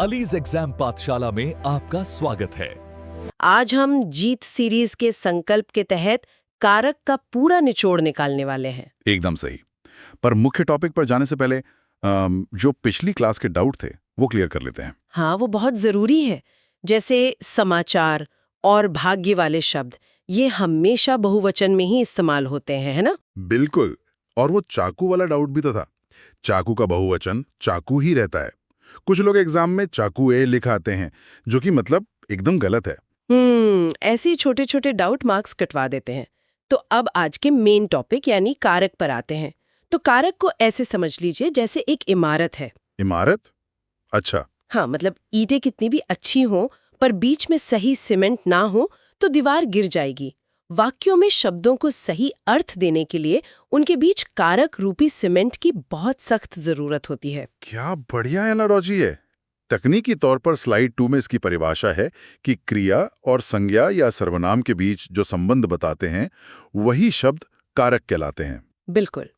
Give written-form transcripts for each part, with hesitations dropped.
Allies exam पाठशाला में आपका स्वागत है। आज हम जीत सीरीज के संकल्प के तहत कारक का पूरा निचोड़ निकालने वाले हैं। एकदम सही। पर मुख्य टॉपिक पर जाने से पहले जो पिछली क्लास के डाउट थे वो क्लियर कर लेते हैं। हाँ, वो बहुत जरूरी है। जैसे समाचार और भाग्य वाले शब्द, ये हमेशा बहुवचन में ही इस्तेमाल होते हैं, है ना? बिल्कुल। और वो चाकू वाला डाउट भी तो था। चाकू का बहुवचन चाकू ही रहता है। कुछ लोग एग्जाम में चाकू ए लिख आते हैं, जो कि मतलब एकदम गलत है। ऐसे ही छोटे छोटे डाउट मार्क्स कटवा देते हैं। तो अब आज के मेन टॉपिक यानी कारक पर आते हैं। तो कारक को ऐसे समझ लीजिए जैसे एक इमारत है। इमारत? अच्छा। हाँ, मतलब ईंटें कितनी भी अच्छी हों पर बीच में सही सीमेंट ना हो तो दीवार गिर जाएगी। वाक्यों में शब्दों को सही अर्थ देने के लिए उनके बीच कारक रूपी सीमेंट की बहुत सख्त जरूरत होती है। क्या बढ़िया एनालॉजी है। तकनीकी तौर पर स्लाइड 2 में इसकी परिभाषा है कि क्रिया और संज्ञा या सर्वनाम के बीच जो संबंध बताते हैं वही शब्द कारक कहलाते हैं। बिल्कुल।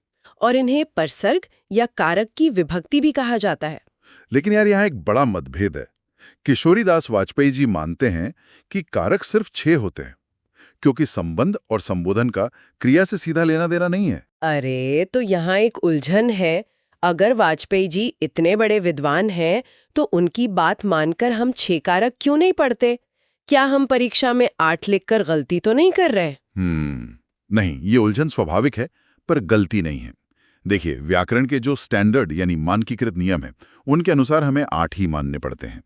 और इन्हें परसर्ग या कारक की विभक्ति भी कहा जाता है। लेकिन यार यहाँ एक बड़ा मतभेद है। किशोरीदास वाजपेयी जी मानते हैं कि कारक सिर्फ 6 होते हैं, क्योंकि संबंध और संबोधन का क्रिया से सीधा लेना देना नहीं है। अरे, तो यहाँ एक उलझन है। अगर वाजपेयी जी इतने बड़े विद्वान हैं तो उनकी बात मानकर हम 6 कारक क्यों नहीं पढ़ते? क्या हम परीक्षा में 8 लिखकर गलती तो नहीं कर रहे? नहीं, ये उलझन स्वाभाविक है, पर गलती नहीं है। देखिए, व्याकरण के जो स्टैंडर्ड यानी मानकीकृत नियम है, उनके अनुसार हमें 8 ही मानने पड़ते हैं।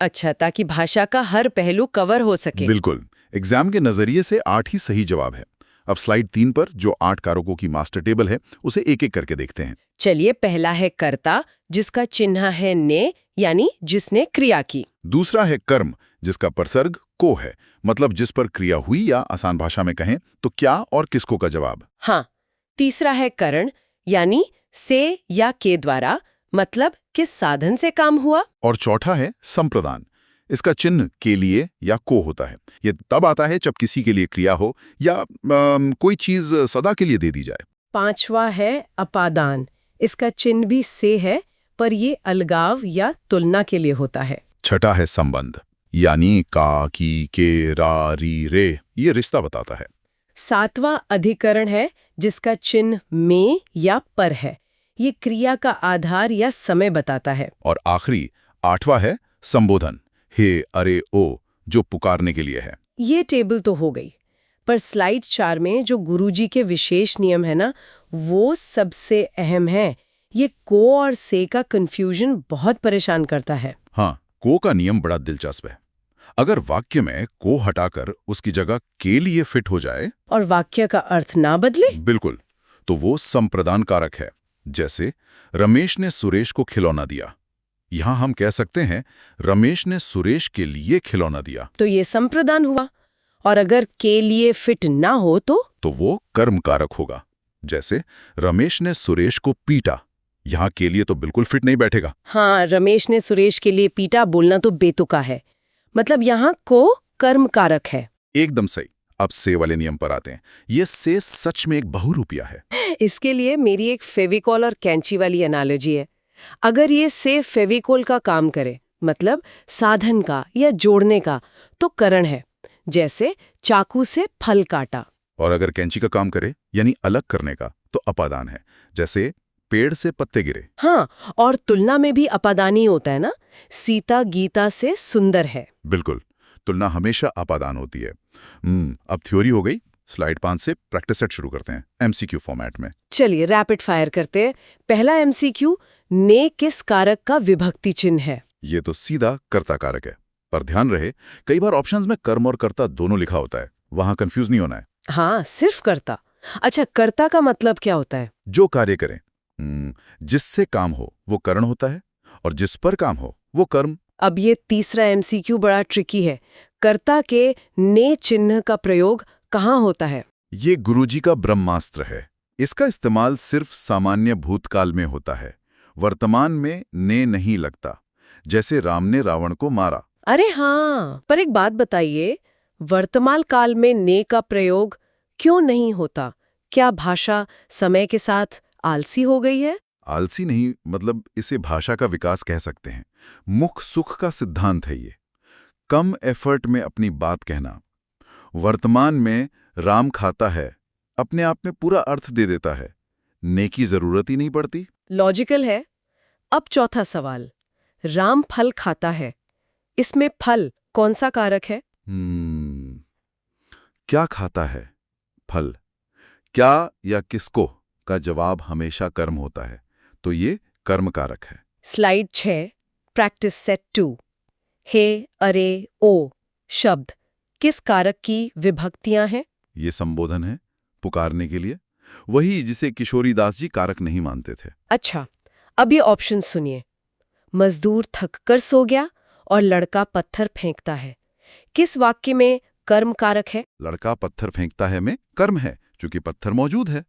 अच्छा, ताकि भाषा का हर पहलू कवर हो सके। बिल्कुल। एग्जाम के नजरिए से 8 ही सही जवाब है। अब स्लाइड 3 पर जो 8 कारकों की मास्टर टेबल है, उसे एक एक करके देखते हैं। चलिए, पहला है कर्ता, जिसका चिन्ह है ने, यानी जिसने क्रिया की। दूसरा है कर्म, जिसका परसर्ग को है, मतलब जिस पर क्रिया हुई, या आसान भाषा में कहें तो क्या और किसको का जवाब। हाँ। तीसरा है करण, यानी से या के द्वारा, मतलब किस साधन से काम हुआ। और चौथा है संप्रदान। इसका चिन्ह के लिए या को होता है। यह तब आता है जब किसी के लिए क्रिया हो या कोई चीज सदा के लिए दे दी जाए। पांचवा है अपादान। इसका चिन्ह भी से है, पर ये अलगाव या तुलना के लिए होता है। छठा है संबंध, यानी का, की, के, रा, री, रे, ये रिश्ता बताता है। सातवां अधिकरण है, जिसका चिन्ह में या पर है। ये क्रिया का आधार या समय बताता है। और आखिरी 8वां है संबोधन, हे, अरे, ओ, जो पुकारने के लिए है। ये टेबल तो हो गई, पर स्लाइड 4 में जो गुरुजी के विशेष नियम है ना, वो सबसे अहम है। ये को और से का कंफ्यूजन बहुत परेशान करता है। हाँ, को का नियम बड़ा दिलचस्प है। अगर वाक्य में को हटाकर उसकी जगह के लिए फिट हो जाए और वाक्य का अर्थ ना बदले, बिल्कुल, तो वो संप्रदान कारक है। जैसे रमेश ने सुरेश को खिलौना दिया, यहां हम कह सकते हैं रमेश ने सुरेश के लिए खिलौना दिया, तो ये संप्रदान हुआ। और अगर के लिए फिट ना हो तो वो कर्म कारक होगा। जैसे रमेश ने सुरेश को पीटा, यहां के लिए तो बिल्कुल फिट नहीं बैठेगा। हाँ, रमेश ने सुरेश के लिए पीटा बोलना तो बेतुका है। मतलब यहाँ को कर्म कारक है। एकदम सही। अब से वाले नियम पर आते हैं। ये से सच में एक बहुरूपिया है। इसके लिए मेरी एक फेविकॉल और कैंची वाली एनालॉजी है। अगर ये से फेविकॉल का काम करे, मतलब साधन का या जोड़ने का, तो करण है। जैसे चाकू से फल काटा। और अगर कैंची का काम करे, यानी अलग करने का, तो अपादान है। जैसे पेड़ से पत्ते गिरे। हाँ, और तुलना में भी अपादानी होता है ना। सीता गीता से सुंदर है। बिल्कुल, तुलना हमेशा अपादान होती है। अब थ्योरी हो गई। स्लाइड 5 से प्रैक्टिस सेट शुरू करते हैं एमसीक्यू फॉर्मेट में। चलिए रैपिड फायर करते हैं। पहला एमसीक्यू, ने किस कारक का विभक्ति चिन्ह है? ये तो सीधा कर्ता कारक है, पर ध्यान रहे कई बार ऑप्शंस में कर्म और कर्ता दोनों लिखा होता है, वहां कंफ्यूज नहीं होना है। हाँ, सिर्फ कर्ता। अच्छा, कर्ता का मतलब क्या होता है? जो कार्य करें। जिससे काम हो वो करण होता है, और जिस पर काम हो वो कर्म। अब ये तीसरा एमसीक्यू बड़ा ट्रिकी है। कर्ता के ने चिन्ह का प्रयोग कहाँ होता है? ये गुरुजी का ब्रह्मास्त्र है। इसका इस्तेमाल सिर्फ सामान्य भूतकाल में होता है, वर्तमान में ने नहीं लगता। जैसे राम ने रावण को मारा। अरे हाँ, पर एक बात बताइए, वर्तमान काल में ने का प्रयोग क्यों नहीं होता? क्या भाषा समय के साथ आलसी हो गई है? आलसी नहीं, मतलब इसे भाषा का विकास कह सकते हैं। मुख सुख का सिद्धांत है ये। कम एफर्ट में अपनी बात कहना। वर्तमान में राम खाता है अपने आप में पूरा अर्थ दे देता है, नेकी जरूरत ही नहीं पड़ती। लॉजिकल है। अब चौथा सवाल, राम फल खाता है, इसमें फल कौन सा कारक है? क्या खाता है? फल। क्या या किसको का जवाब हमेशा कर्म होता है, तो ये कर्म कारक है। Slide 6, practice set 2। हे, अरे, ओ शब्द किस कारक की विभक्तियां हैं? ये संबोधन है, पुकारने के लिए, वही जिसे किशोरीदास जी कारक नहीं मानते थे। अच्छा, अब ये ऑप्शन सुनिए। मजदूर थक कर सो गया और लड़का पत्थर फेंकता है, किस वाक्य में कर्म कारक है? लड़का पत्थर फेंकता है में कर्म है, क्योंकि पत्थर मौजूद है।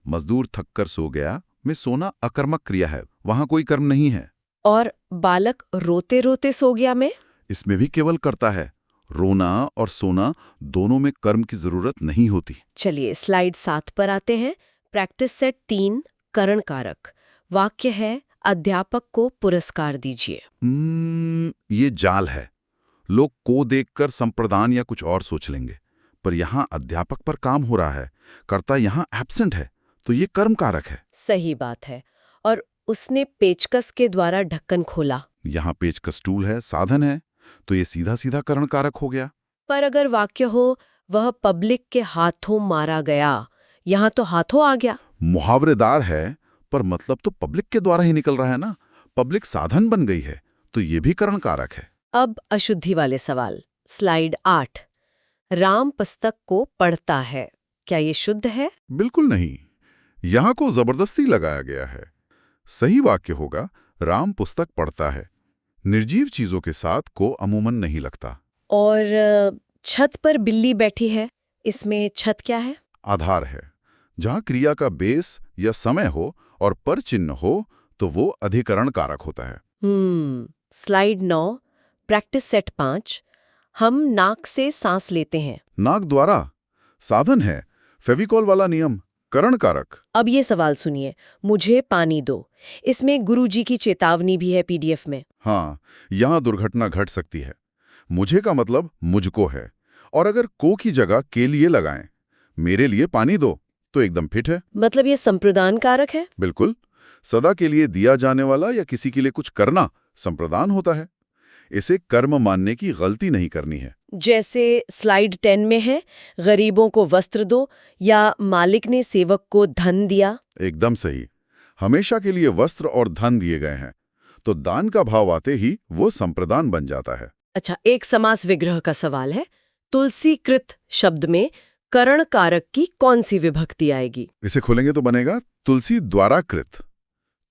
मजदूर थक कर सो गया में सोना अकर्मक क्रिया है, वहां कोई कर्म नहीं है। और बालक रोते रोते सो गया में? इसमें भी केवल कर्ता है। रोना और सोना दोनों में कर्म की जरूरत नहीं होती। चलिए स्लाइड 7 पर आते हैं। प्रैक्टिस सेट 3, करण कारक। वाक्य है, अध्यापक को पुरस्कार दीजिए। ये जाल है। लोग को देखकर संप्रदान या कुछ और सोच लेंगे, पर यहाँ अध्यापक पर काम हो रहा है, कर्ता यहाँ एब्सेंट है, तो ये कर्म कारक है। सही बात है। और उसने पेचकस के द्वारा ढक्कन खोला। यहाँ पेचकस टूल है, साधन है, तो ये सीधा सीधा करण कारक हो गया। पर अगर वाक्य हो, वह पब्लिक के हाथों मारा गया, यहाँ तो हाथों आ गया। मुहावरेदार है, पर मतलब तो पब्लिक के द्वारा ही निकल रहा है ना। पब्लिक साधन बन गई है, तो ये भी करण कारक है। अब अशुद्धि वाले सवाल। स्लाइड 8, राम पुस्तक को पढ़ता है, क्या ये शुद्ध है? बिल्कुल नहीं, यहाँ को जबरदस्ती लगाया गया है। सही वाक्य होगा, राम पुस्तक पढ़ता है। निर्जीव चीजों के साथ को अमूमन नहीं लगता। और छत पर बिल्ली बैठी है, इसमें छत क्या है? आधार है। जहाँ क्रिया का बेस या समय हो और पर चिन्ह हो, तो वो अधिकरण कारक होता है। Slide 9, practice set 5। हम नाक से सांस लेते हैं, नाक द्वारा, साधन है। फेविकॉल वाला नियम, करण कारक। अब ये सवाल सुनिए, मुझे पानी दो, इसमें गुरुजी की चेतावनी भी है पीडीएफ में। हाँ, यहाँ दुर्घटना घट सकती है। मुझे का मतलब मुझको है, और अगर को की जगह के लिए लगाएं, मेरे लिए पानी दो, तो एकदम फिट है। मतलब ये संप्रदान कारक है? बिल्कुल। सदा के लिए दिया जाने वाला या किसी के लिए कुछ करना संप्रदान होता है। इसे कर्म मानने की गलती नहीं करनी है। जैसे स्लाइड 10 में है, गरीबों को वस्त्र दो, या मालिक ने सेवक को धन दिया। एकदम सही। हमेशा के लिए वस्त्र और धन दिए गए हैं, तो दान का भाव आते ही वो संप्रदान बन जाता है। अच्छा, एक समास विग्रह का सवाल है। तुलसी कृत शब्द में करण कारक की कौन सी विभक्ति आएगी? इसे खोलेंगे तो बनेगा तुलसी द्वारा कृत।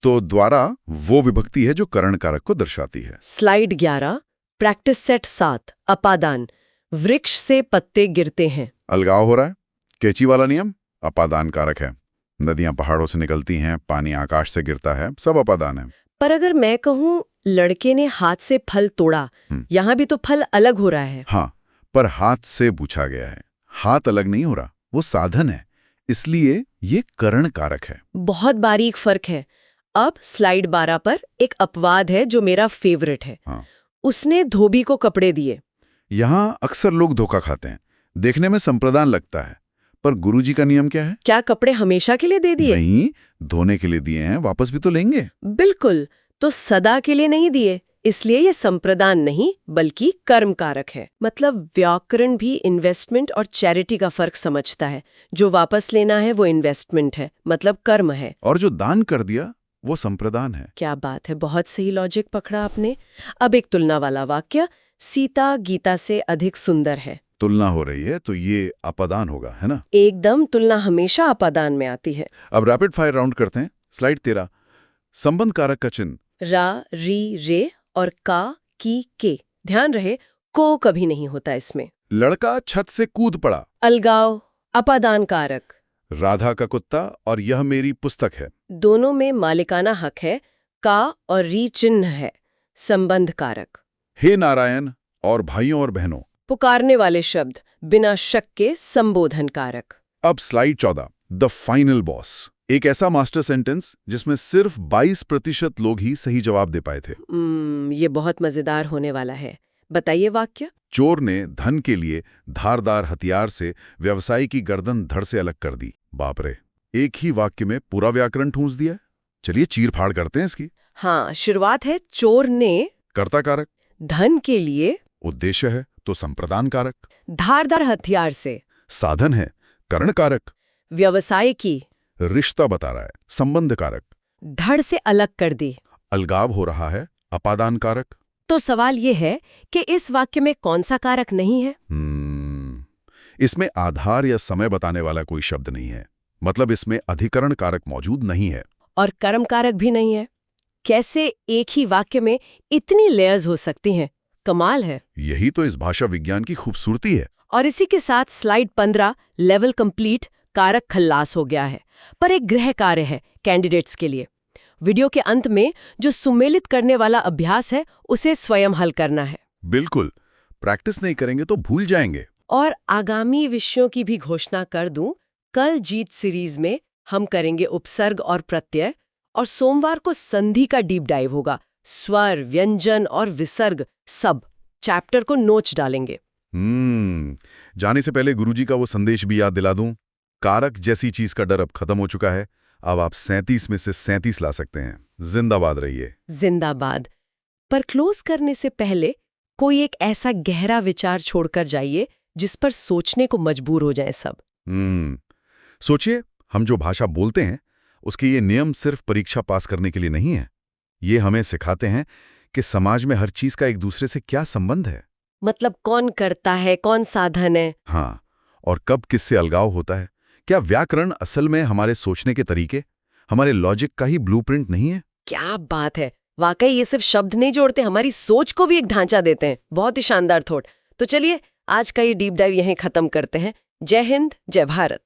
तो द्वारा वो विभक्ति है जो करण कारक को दर्शाती है। Slide 11, practice set 7, अपादान। वृक्ष से पत्ते गिरते हैं, अलगाव हो रहा है। कैची वाला नियम अपादान कारक है। नदियां पहाड़ों से निकलती हैं, पानी आकाश से गिरता है, सब अपादान है। पर अगर मैं कहूँ लड़के ने हाथ से फल तोड़ा, यहाँ भी तो फल अलग हो रहा है। हाँ, पर हाथ से पूछा गया है, हाथ अलग नहीं हो रहा, वो साधन है, इसलिए ये करण कारक है। बहुत बारीक फर्क है। अब स्लाइड 12 पर एक अपवाद है जो मेरा फेवरेट है। हाँ। उसने धोबी को कपड़े दिए। यहाँ अक्सर लोग धोखा खाते हैं, देखने में संप्रदान लगता है, पर गुरुजी का नियम क्या है? क्या कपड़े हमेशा के लिए दे दिए? नहीं, धोने के लिए दिए हैं, वापस भी तो लेंगे। बिल्कुल, तो सदा के लिए नहीं दिए, इसलिए ये संप्रदान नहीं बल्कि कर्म कारक है। मतलब व्याकरण भी इन्वेस्टमेंट और चैरिटी का फर्क समझता है। जो वापस लेना है वो इन्वेस्टमेंट है, मतलब कर्म है। और जो दान कर दिया वो संप्रदान है। क्या बात है, बहुत सही लॉजिक पकड़ा आपने। अब एक तुलना वाला वाक्य, सीता गीता से अधिक सुंदर है। तुलना हो रही है तो ये अपादान होगा, है ना? एकदम, तुलना हमेशा अपादान में आती है। अब रैपिड फायर राउंड करते हैं। स्लाइड 13, संबंध कारक का चिन्ह। रा, री, रे और का, की, के। ध्यान रहे, को कभी नहीं होता इसमें। लड़का छत से कूद पड़ा, अलगाव, अपादान कारक। राधा का कुत्ता और यह मेरी पुस्तक है, दोनों में मालिकाना हक है, का और री चिन्ह है, संबंध कारक। हे नारायण और भाइयों और बहनों, पुकारने वाले शब्द बिना शक के संबोधन कारक। अब स्लाइड 14, द फाइनल बॉस। एक ऐसा मास्टर सेंटेंस जिसमें सिर्फ 22% लोग ही सही जवाब दे पाए थे। ये बहुत मजेदार होने वाला है। बताइए वाक्य। चोर ने धन के लिए धारदार हथियार से व्यवसायी की गर्दन धड़ से अलग कर दी। बाप रे, एक ही वाक्य में पूरा व्याकरण ठूंस दिया। चलिए चीर फाड़ करते हैं इसकी। हाँ, शुरुआत है चोर ने, कर्ता कारक, धन के लिए, उद्देश्य है तो संप्रदान कारक, धारदार हथियार से, साधन है करण कारक, व्यवसाय की, रिश्ता बता रहा है संबंध कारक, धड़ से अलग कर दी। अलगाव हो रहा है अपादान कारक। तो सवाल ये है कि इस वाक्य में कौन सा कारक नहीं है? इसमें आधार या समय बताने वाला कोई शब्द नहीं है। मतलब इसमें अधिकरण कारक मौजूद नहीं है और कर्म कारक भी नहीं है। कैसे एक ही वाक्य में इतनी लेयर्स हो सकती हैं? कमाल है। यही तो इस भाषा विज्ञान की खूबसूरती है। और इसी के साथ स्लाइड 15 लेवल कंप्लीट, कारक खल्लास हो गया है। पर एक गृह कार्य है कैंडिडेट्स के लिए। वीडियो के अंत में जो सुमेलित करने वाला अभ्यास है उसे स्वयं हल करना है। बिल्कुल, प्रैक्टिस नहीं करेंगे तो भूल जाएंगे। और आगामी विषयों की भी घोषणा कर दूं, कल जीत सीरीज में हम करेंगे उपसर्ग और प्रत्यय, और सोमवार को संधि का डीप डाइव होगा। स्वर, व्यंजन और विसर्ग सब चैप्टर को नोच डालेंगे। जाने से पहले गुरुजी का वो संदेश भी याद दिला दूं। कारक जैसी चीज का डर अब खत्म हो चुका है। अब आप 37 में से 37 ला सकते हैं। जिंदाबाद रहिए। जिंदाबाद। पर क्लोज करने से पहले कोई एक ऐसा गहरा विचार छोड़कर जाइए जिस पर सोचने को मजबूर हो जाए सब। सोचिए, हम जो भाषा बोलते हैं उसके ये नियम सिर्फ परीक्षा पास करने के लिए नहीं है। ये हमें सिखाते हैं कि समाज में हर चीज का एक दूसरे से क्या संबंध है। मतलब कौन करता है, कौन साधन है। हाँ, और कब किससे अलगाव होता है। क्या व्याकरण असल में हमारे सोचने के तरीके, हमारे लॉजिक का ही ब्लूप्रिंट नहीं है? क्या बात है। वाकई ये सिर्फ शब्द नहीं जोड़ते, हमारी सोच को भी एक ढांचा देते हैं। बहुत ही शानदार थॉट। तो चलिए आज का ये डीप डाइव यहीं खत्म करते हैं। जय हिंद, जय भारत।